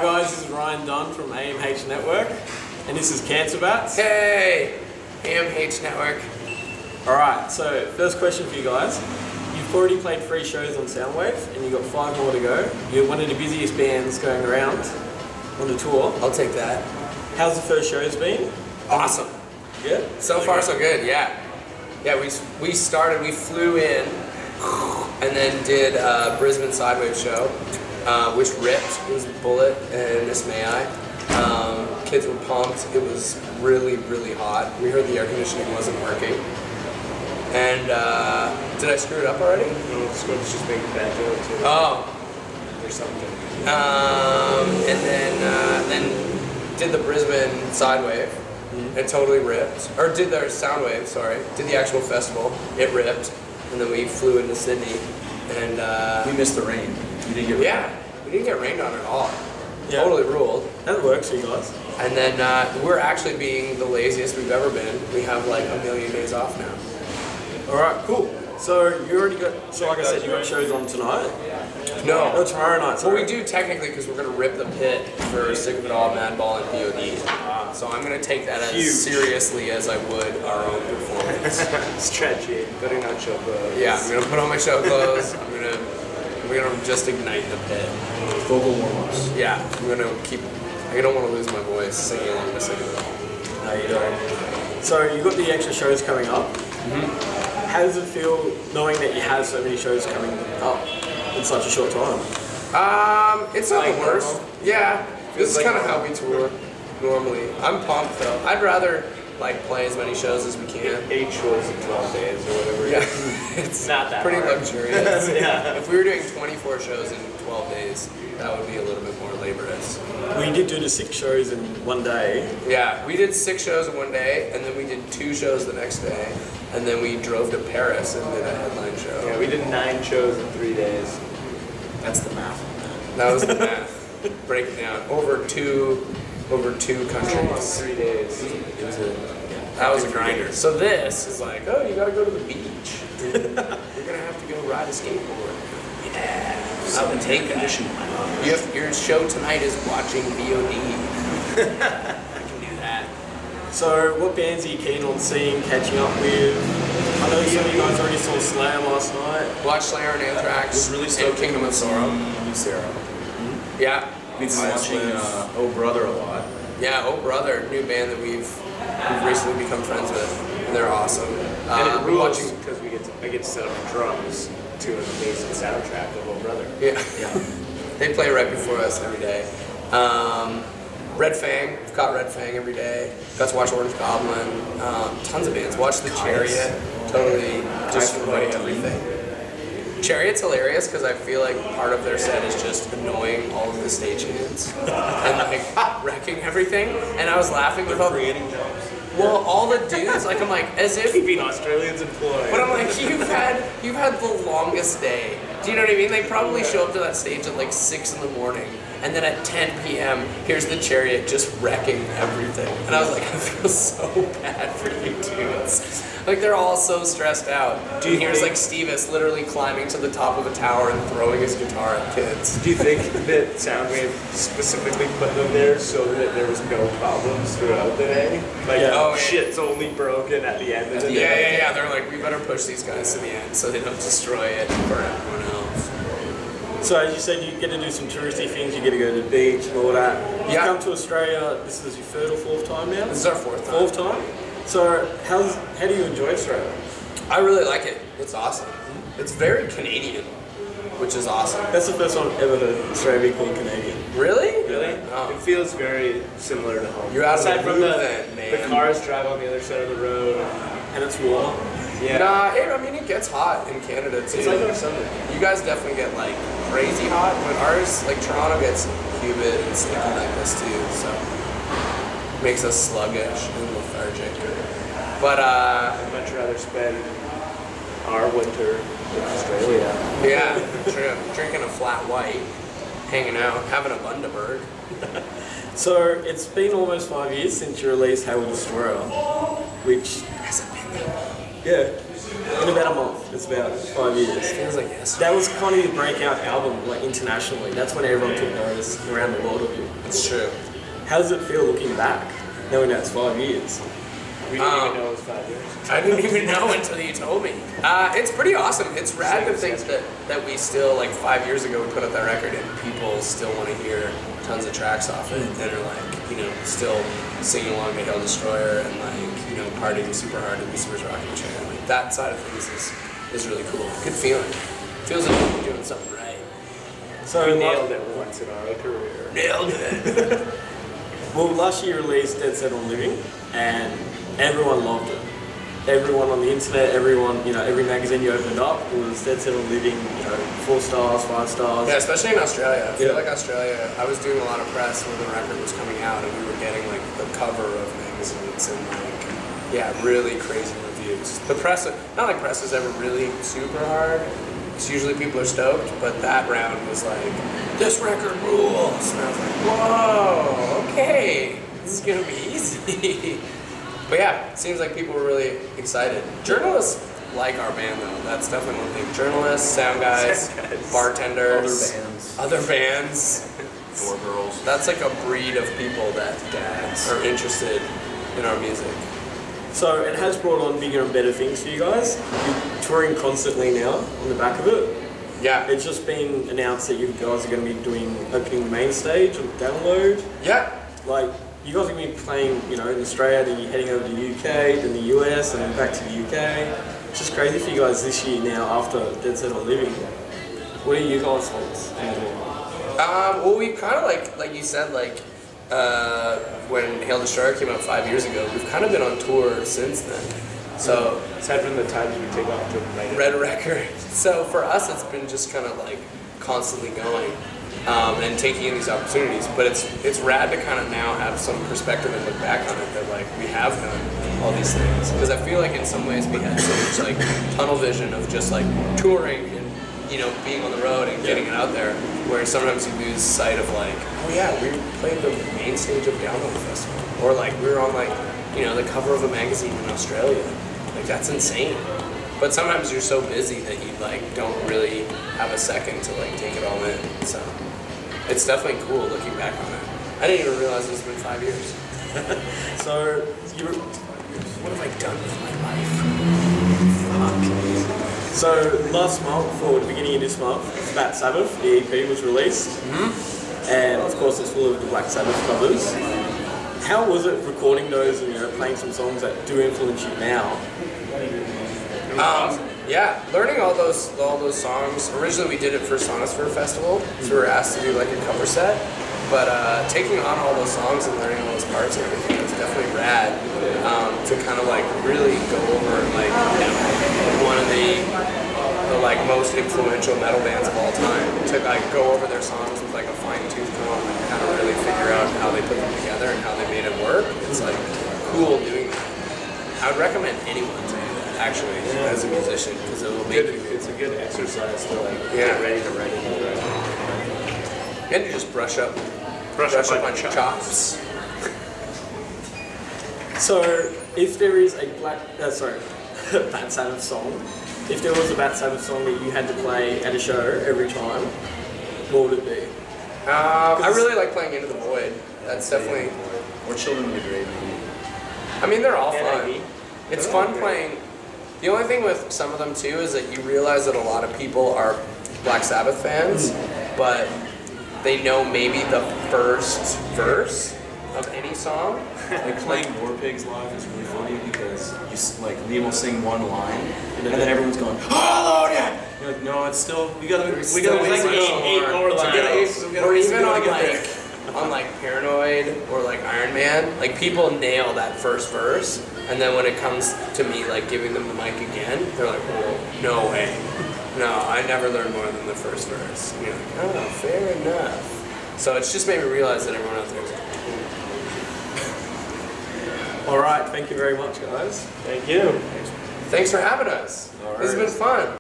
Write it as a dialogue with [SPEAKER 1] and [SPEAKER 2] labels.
[SPEAKER 1] Hi guys, this is Ryan Dunn from AMH Network, and this is Cancer Bats.
[SPEAKER 2] Hey, AMH Network.
[SPEAKER 1] Alright, so first question for you guys. You've already played 3 shows on Soundwave, and you've got 5 more to go. You're one of the busiest bands going around on the tour.
[SPEAKER 2] I'll take that.
[SPEAKER 1] How's the first shows been?
[SPEAKER 2] Awesome.
[SPEAKER 1] Good?
[SPEAKER 2] So far so good, yeah. Yeah, we flew in and then did a Brisbane Sidewave show, which ripped. It was Bullet and Miss May I. Kids were pumped. It was really, really hot. We heard the air conditioning wasn't working. And did I screw it up already?
[SPEAKER 3] No, it's just making a bad joke too.
[SPEAKER 2] Oh.
[SPEAKER 3] Or something.
[SPEAKER 2] And then did the Brisbane Sidewave. It totally ripped. Or did their Soundwave, sorry. Did the actual festival. It ripped. And then we flew into Sydney. And
[SPEAKER 3] We missed the rain. You didn't get
[SPEAKER 2] yeah, we didn't get rained on at all.
[SPEAKER 1] Yeah.
[SPEAKER 2] Totally ruled.
[SPEAKER 1] That works for you guys.
[SPEAKER 2] And then we're actually being the laziest we've ever been. We have like a million days off now.
[SPEAKER 1] Alright, cool. So you already got, so like I said, you got shows on tonight?
[SPEAKER 2] No.
[SPEAKER 1] No, tomorrow night.
[SPEAKER 2] Well,
[SPEAKER 1] Sorry.
[SPEAKER 2] we do technically because we're going to rip the pit for Sick of It All, Madball, and VOD. So I'm going to take that as seriously as I would our own performance.
[SPEAKER 3] Stretchy, putting on show clothes.
[SPEAKER 2] Yeah, I'm going to put on my show clothes. We're going to just ignite the pit.
[SPEAKER 3] Vocal warm-ups.
[SPEAKER 2] Yeah, I'm going to keep, I don't want to lose my voice singing along to Sick of It All.
[SPEAKER 1] No, you don't. So you've got the extra shows coming up. How does it feel knowing that you have so many shows coming up in such a short time?
[SPEAKER 2] It's not
[SPEAKER 3] Like
[SPEAKER 2] the worst.
[SPEAKER 3] normal?
[SPEAKER 2] Yeah, this is
[SPEAKER 3] like
[SPEAKER 2] kind of how we tour normally. I'm pumped though. I'd rather like play as many shows as we can.
[SPEAKER 3] 8 shows in 12 days or whatever.
[SPEAKER 2] Yeah, it's
[SPEAKER 3] Not that
[SPEAKER 2] pretty
[SPEAKER 3] hard.
[SPEAKER 2] luxurious.
[SPEAKER 3] Yeah.
[SPEAKER 2] If we were doing 24 shows in 12 days, that would be a little bit more laborious.
[SPEAKER 1] We did do the 6 shows in one day.
[SPEAKER 2] Yeah, we did 6 shows in one day, and then we did 2 shows the next day, and then we drove to Paris and did a headline show.
[SPEAKER 3] Yeah, we did 9 shows in 3 days.
[SPEAKER 1] That's the math.
[SPEAKER 2] That was the math. Break it down. Over two countries.
[SPEAKER 3] 3 days.
[SPEAKER 2] That was a grinder. So this is like, oh, you gotta go to the beach. You're gonna have to go ride a skateboard. Yeah. I would take that. Your show tonight is watching VOD. I can do that.
[SPEAKER 1] So what bands are you keen on seeing, catching up with? I know some of you guys already saw Slayer last night.
[SPEAKER 2] Watch Slayer and Anthrax.
[SPEAKER 3] Really
[SPEAKER 2] and
[SPEAKER 3] stoked
[SPEAKER 2] Kingdom of Sorrow.
[SPEAKER 3] Sarah.
[SPEAKER 2] Yeah.
[SPEAKER 3] We've been watching Oh Brother a lot.
[SPEAKER 2] Yeah, Oh Brother, new band that we've recently become friends with. And they're awesome.
[SPEAKER 3] And it
[SPEAKER 2] we're
[SPEAKER 3] rules
[SPEAKER 2] watching.
[SPEAKER 3] because I get to set up drums to an amazing soundtrack of Oh Brother.
[SPEAKER 2] Yeah. They play right before us every day. Red Fang, we've got Red Fang every day. Got to watch Orange Goblin. Tons of bands. Watch The Chariot. Totally just write everything. Chariot's hilarious because I feel like part of their set is just annoying all of the stagehands and like wrecking everything. And I was laughing with all
[SPEAKER 3] Creating jobs.
[SPEAKER 2] well, all the dudes, like I'm like, as if
[SPEAKER 3] Keeping Australians employed.
[SPEAKER 2] but I'm like, you've had the longest day. Do you know what I mean? They probably show up to that stage at like 6 in the morning, and then at 10 p.m., here's the Chariot just wrecking everything. And I was like, I feel so bad for you dudes. Like they're all so stressed out. Dude, here's like Stevis literally climbing to the top of a tower and throwing his guitar at kids.
[SPEAKER 3] Do you think that Soundwave specifically put them there so that there was no problems throughout the day? Like,
[SPEAKER 1] Yeah.
[SPEAKER 3] oh, shit's only broken at the end of the day.
[SPEAKER 2] Yeah. They're like, we better push these guys to the end so they don't destroy it for everyone else.
[SPEAKER 1] So as you said, you get to do some touristy things, you get to go to the beach and all that. You
[SPEAKER 2] Yeah.
[SPEAKER 1] come to Australia, this is your 3rd or 4th time now?
[SPEAKER 2] This is our 4th time.
[SPEAKER 1] 4th time? So how do you enjoy Australia?
[SPEAKER 2] I really like it. It's awesome. It's very Canadian, which is awesome.
[SPEAKER 1] That's the first time I've ever heard Australia be called Canadian.
[SPEAKER 2] Really?
[SPEAKER 3] Really?
[SPEAKER 2] Oh.
[SPEAKER 3] It feels very similar to home.
[SPEAKER 2] You're out of the
[SPEAKER 3] Aside from
[SPEAKER 2] loop then, man.
[SPEAKER 3] the cars drive on the other side of the road.
[SPEAKER 1] And it's warm.
[SPEAKER 3] Yeah.
[SPEAKER 2] Nah, it gets hot in Canada too.
[SPEAKER 3] It's like our summer.
[SPEAKER 2] You guys definitely get like crazy hot, but ours, like Toronto, gets humid and sticky like this too, so makes us sluggish and lethargic. But
[SPEAKER 3] I'd much rather spend our winter in Australia.
[SPEAKER 2] yeah, true. Drinking a flat white, hanging out, having a Bundaberg.
[SPEAKER 1] So it's been almost 5 years since you released How We Destroy, which
[SPEAKER 2] Hasn't been that long.
[SPEAKER 1] yeah. In about a month. It's about 5 years.
[SPEAKER 2] Feels like yesterday.
[SPEAKER 1] That was kind of the breakout album, like internationally. That's when everyone took notice around the world of you.
[SPEAKER 2] It's true.
[SPEAKER 1] How does it feel looking back, knowing that it's 5 years?
[SPEAKER 3] We didn't even know it was 5 years.
[SPEAKER 2] I didn't even know until you told me. It's pretty awesome. It's rad to think that we still, like 5 years ago, we put out that record and people still want to hear tons of tracks off it that are like, you know, still singing along to Hail Destroyer and like, you know, partying super hard to Be Super's Rockin' Chair. Like that side of things is really cool. Good feeling. Feels like we're doing something right.
[SPEAKER 1] So
[SPEAKER 3] We nailed it once in our career.
[SPEAKER 2] Nailed it.
[SPEAKER 1] Well, last year you released Dead Set on Living, and everyone loved it. Everyone on the internet, everyone, you know, every magazine you opened up was Dead Set on Living, you know, 4 stars, 5 stars.
[SPEAKER 2] Yeah, especially in Australia. I feel
[SPEAKER 1] Yeah.
[SPEAKER 2] like Australia, I was doing a lot of press when the record was coming out and we were getting like the cover of magazines and like, yeah, really crazy reviews. The press, not like press is ever really super hard. It's usually people are stoked, but that round was like, this record rules. And I was like, whoa, okay, this is gonna be easy. But yeah, it seems like people were really excited. Journalists like our band though. That's definitely one thing. Journalists, sound guys, bartenders, other bands,
[SPEAKER 4] Door girls.
[SPEAKER 2] That's like a breed of people that are interested in our music.
[SPEAKER 1] So it has brought on bigger and better things for you guys. You're touring constantly now on the back of it.
[SPEAKER 2] Yeah.
[SPEAKER 1] It's just been announced that you guys are going to be opening the main stage on Download.
[SPEAKER 2] Yeah.
[SPEAKER 1] Like, you guys are going to be playing, you know, in Australia, then you're heading over to the UK, then the US, and then back to the UK. It's just crazy for you guys this year now after Dead Set on Living. What are you guys' thoughts?
[SPEAKER 2] Well, we kind of like you said, like when Hail Destroyer came out 5 years ago, we've kind of been on tour since then. So
[SPEAKER 3] Aside from the times we take off to write it.
[SPEAKER 2] Red Record. So for us, it's been just kind of like constantly going and taking in these opportunities. But it's rad to kind of now have some perspective and look back on it that like we have done all these things. Because I feel like in some ways we had so much like tunnel vision of just like touring and, you know, being on the road and getting it out there, where sometimes you lose sight of like, oh yeah, we played the main stage of Download Festival, or like we were on like, you know, the cover of a magazine in Australia. Like that's insane. But sometimes you're so busy that you like don't really have a second to like take it all in. So it's definitely cool looking back on it. I didn't even realize it's been 5 years.
[SPEAKER 1] So,
[SPEAKER 2] What have I done with my life? Fuck.
[SPEAKER 1] So last month, or the beginning of this month, Bat Sabbath, the EP was released, and of course it's full of the Black Sabbath covers. How was it recording those and, you know, playing some songs that do influence you now?
[SPEAKER 2] Yeah, learning all those songs. Originally, we did it for Sonosphere Festival, so we were asked to do like a cover set. But taking on all those songs and learning all those parts and everything was definitely rad. To kind of like really go over like, you know, one of the like most influential metal bands of all time. To like go over their songs with like a fine tooth comb and kind of really figure out how they put them together and how they made it work. It's like cool doing that. I would recommend anyone to do that actually as a musician, because it will make you.
[SPEAKER 3] It's a good exercise to like
[SPEAKER 2] Yeah.
[SPEAKER 3] get ready to write it.
[SPEAKER 2] And to just brush up on your chops.
[SPEAKER 1] So if there is a Bat Sabbath song, if there was a Bat Sabbath song that you had to play at a show every time, what would it be?
[SPEAKER 2] I really like playing Into the Void. That's definitely.
[SPEAKER 4] Or Children of the Grave.
[SPEAKER 2] I mean, they're all
[SPEAKER 3] Yeah,
[SPEAKER 2] fun. It's fun playing. The only thing with some of them too is that you realize that a lot of people are Black Sabbath fans, but they know maybe the first verse of any song.
[SPEAKER 4] Like playing War Pigs live is really funny because like Liam will sing one line and then everyone's going, Hallelujah! You're like, no, it's still we gotta wait
[SPEAKER 3] like eight more lines.
[SPEAKER 2] Or even on like Paranoid or like Iron Man, like people nail that first verse, and then when it comes to me like giving them the mic again, they're like, whoa, no way. No, I never learned more than the first verse. And you're like, oh, fair enough. So it's just made me realize that everyone out there is
[SPEAKER 1] All right, thank you very much, guys.
[SPEAKER 3] Thank you.
[SPEAKER 2] Thanks for having us.
[SPEAKER 1] All
[SPEAKER 2] This has
[SPEAKER 1] right.
[SPEAKER 2] been fun.